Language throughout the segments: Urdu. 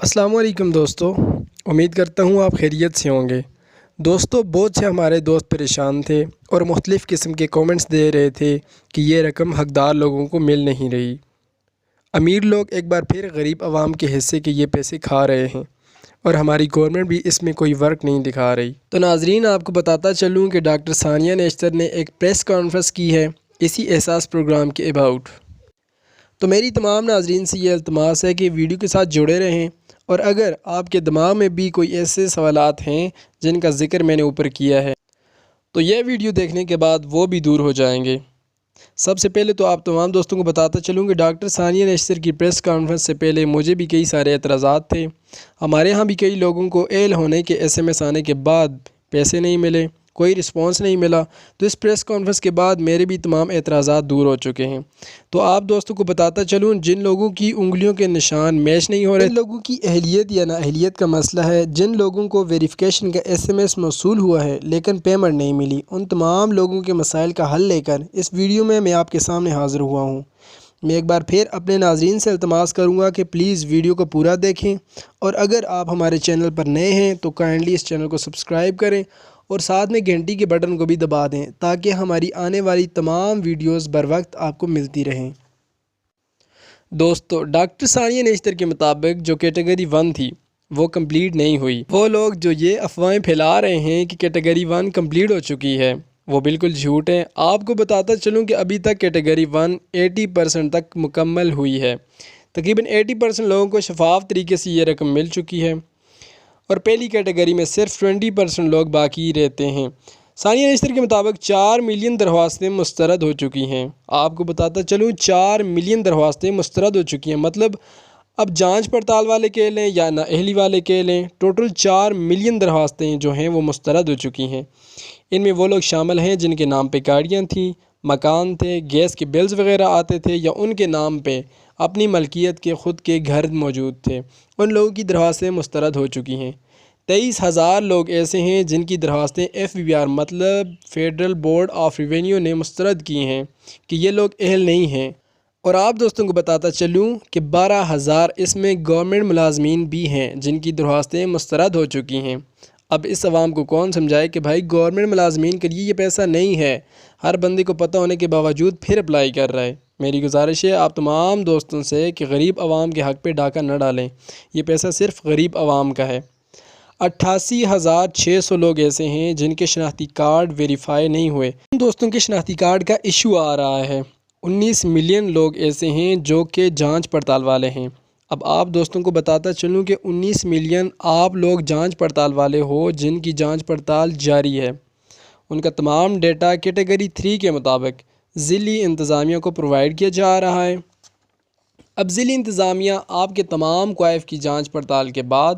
السلام علیکم دوستو، امید کرتا ہوں آپ خیریت سے ہوں گے۔ دوستو، بہت سے ہمارے دوست پریشان تھے اور مختلف قسم کے کومنٹس دے رہے تھے کہ یہ رقم حقدار لوگوں کو مل نہیں رہی۔ امیر لوگ ایک بار پھر غریب عوام کے حصے کے یہ پیسے کھا رہے ہیں اور ہماری گورنمنٹ بھی اس میں کوئی ورک نہیں دکھا رہی۔ تو ناظرین، آپ کو بتاتا چلوں کہ ڈاکٹر ثانیہ نیشتر نے ایک پریس کانفرنس کی ہے اسی احساس پروگرام کے اباؤٹ۔ تو میری تمام ناظرین سے یہ التماس ہے کہ ویڈیو کے ساتھ جڑے رہیں، اور اگر آپ کے دماغ میں بھی کوئی ایسے سوالات ہیں جن کا ذکر میں نے اوپر کیا ہے تو یہ ویڈیو دیکھنے کے بعد وہ بھی دور ہو جائیں گے۔ سب سے پہلے تو آپ تمام دوستوں کو بتاتا چلوں کہ ڈاکٹر ثانیہ نیشتر کی پریس کانفرنس سے پہلے مجھے بھی کئی سارے اعتراضات تھے۔ ہمارے ہاں بھی کئی لوگوں کو ایل ہونے کے SMS آنے کے بعد پیسے نہیں ملے، کوئی رسپانس نہیں ملا، تو اس پریس کانفرنس کے بعد میرے بھی تمام اعتراضات دور ہو چکے ہیں۔ تو آپ دوستوں کو بتاتا چلوں، جن لوگوں کی انگلیوں کے نشان میچ نہیں ہو رہے، جن لوگوں کی اہلیت یا نااہلیت کا مسئلہ ہے، جن لوگوں کو ویریفیکیشن کا SMS موصول ہوا ہے لیکن پیمنٹ نہیں ملی، ان تمام لوگوں کے مسائل کا حل لے کر اس ویڈیو میں آپ کے سامنے حاضر ہوا ہوں۔ میں ایک بار پھر اپنے ناظرین سے التماس کروں گا کہ پلیز ویڈیو کو پورا دیکھیں، اور اگر آپ ہمارے چینل پر نئے ہیں تو کائنڈلی اس چینل کو سبسکرائب کریں اور ساتھ میں گھنٹی کے بٹن کو بھی دبا دیں تاکہ ہماری آنے والی تمام ویڈیوز بر وقت آپ کو ملتی رہیں۔ دوستو، ڈاکٹر ثانیہ نیشتر کے مطابق جو کیٹیگری 1 تھی وہ کمپلیٹ نہیں ہوئی۔ وہ لوگ جو یہ افواہیں پھیلا رہے ہیں کہ کیٹیگری 1 کمپلیٹ ہو چکی ہے، وہ بالکل جھوٹ ہیں۔ آپ کو بتاتا چلوں کہ ابھی تک کیٹیگری 1 80% تک مکمل ہوئی ہے۔ تقریباً 80% لوگوں کو شفاف طریقے سے یہ رقم مل چکی ہے، اور پہلی کیٹیگری میں صرف 20% لوگ باقی رہتے ہیں۔ ثانیہ نیشتر کے مطابق 4 ملین درخواستیں مسترد ہو چکی ہیں۔ آپ کو بتاتا چلوں 4 ملین درخواستیں مسترد ہو چکی ہیں، مطلب اب جانچ پڑتال والے کہہ لیں یا نااہلی والے کہہ لیں، ٹوٹل 4 ملین درخواستیں جو ہیں وہ مسترد ہو چکی ہیں۔ ان میں وہ لوگ شامل ہیں جن کے نام پہ گاڑیاں تھیں، مکان تھے، گیس کے بلز وغیرہ آتے تھے، یا ان کے نام پہ اپنی ملکیت کے خود کے گھر موجود تھے، ان لوگوں کی درخواستیں مسترد ہو چکی ہیں۔ 23,000 لوگ ایسے ہیں جن کی درخواستیں FBR مطلب فیڈرل بورڈ آف ریونیو نے مسترد کی ہیں کہ یہ لوگ اہل نہیں ہیں۔ اور آپ دوستوں کو بتاتا چلوں کہ 12,000 اس میں گورنمنٹ ملازمین بھی ہیں جن کی درخواستیں مسترد ہو چکی ہیں۔ اب اس عوام کو کون سمجھائے کہ بھائی گورنمنٹ ملازمین کے لیے یہ پیسہ نہیں ہے، ہر بندے کو پتہ ہونے کے باوجود پھر اپلائی کر رہا ہے۔ میری گزارش ہے آپ تمام دوستوں سے کہ غریب عوام کے حق پہ ڈاکہ نہ ڈالیں، یہ پیسہ صرف غریب عوام کا ہے۔ 88,600 لوگ ایسے ہیں جن کے شناختی کارڈ ویریفائی نہیں ہوئے۔ ان دوستوں کے شناختی کارڈ کا ایشو آ رہا ہے۔ 19 ملین لوگ ایسے ہیں جو کہ جانچ پڑتال والے ہیں۔ اب آپ دوستوں کو بتاتا چلوں کہ 19 ملین آپ لوگ جانچ پڑتال والے ہو جن کی جانچ پڑتال جاری ہے، ان کا تمام ڈیٹا کیٹیگری 3 کے مطابق ضلعی انتظامیہ کو پرووائڈ کیا جا رہا ہے۔ اب ضلعی انتظامیہ آپ کے تمام کوائف کی جانچ پڑتال کے بعد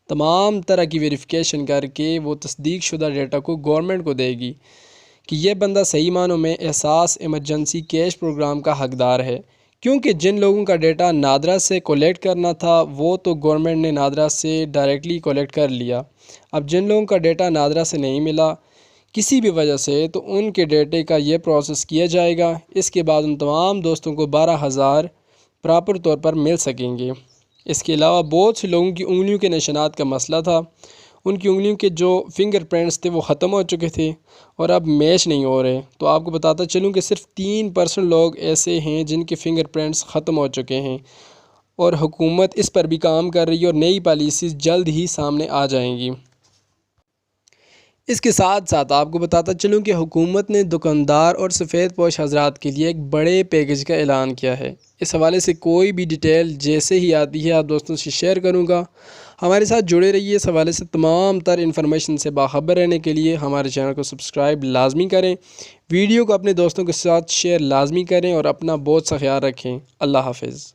تمام طرح کی ویریفیکیشن کر کے وہ تصدیق شدہ ڈیٹا کو گورنمنٹ کو دے گی کہ یہ بندہ صحیح معنوں میں احساس ایمرجنسی کیش پروگرام کا حقدار ہے، کیونکہ جن لوگوں کا ڈیٹا نادرا سے کولیکٹ کرنا تھا وہ تو گورنمنٹ نے نادرا سے ڈائریکٹلی کولیکٹ کر لیا۔ اب جن لوگوں کا ڈیٹا نادرا سے نہیں ملا کسی بھی وجہ سے، تو ان کے ڈیٹے کا یہ پروسیس کیا جائے گا۔ اس کے بعد ان تمام دوستوں کو 12,000 پراپر طور پر مل سکیں گے۔ اس کے علاوہ بہت سے لوگوں کی انگلیوں کے نشانات کا مسئلہ تھا، ان کی انگلیوں کے جو فنگر پرنٹس تھے وہ ختم ہو چکے تھے اور اب میچ نہیں ہو رہے۔ تو آپ کو بتاتا چلوں کہ صرف 3% لوگ ایسے ہیں جن کے فنگر پرنٹس ختم ہو چکے ہیں، اور حکومت اس پر بھی کام کر رہی ہے اور نئی پالیسیز جلد ہی سامنے آ جائیں گی۔ اس کے ساتھ ساتھ آپ کو بتاتا چلوں کہ حکومت نے دکاندار اور سفید پوش حضرات کے لیے ایک بڑے پیکج کا اعلان کیا ہے۔ اس حوالے سے کوئی بھی ڈیٹیل جیسے ہی آتی ہے آپ دوستوں سے شیئر کروں گا۔ ہمارے ساتھ جڑے رہیے۔ اس حوالے سے تمام تر انفارمیشن سے باخبر رہنے کے لیے ہمارے چینل کو سبسکرائب لازمی کریں، ویڈیو کو اپنے دوستوں کے ساتھ شیئر لازمی کریں، اور اپنا بہت سا خیال رکھیں۔ اللہ حافظ۔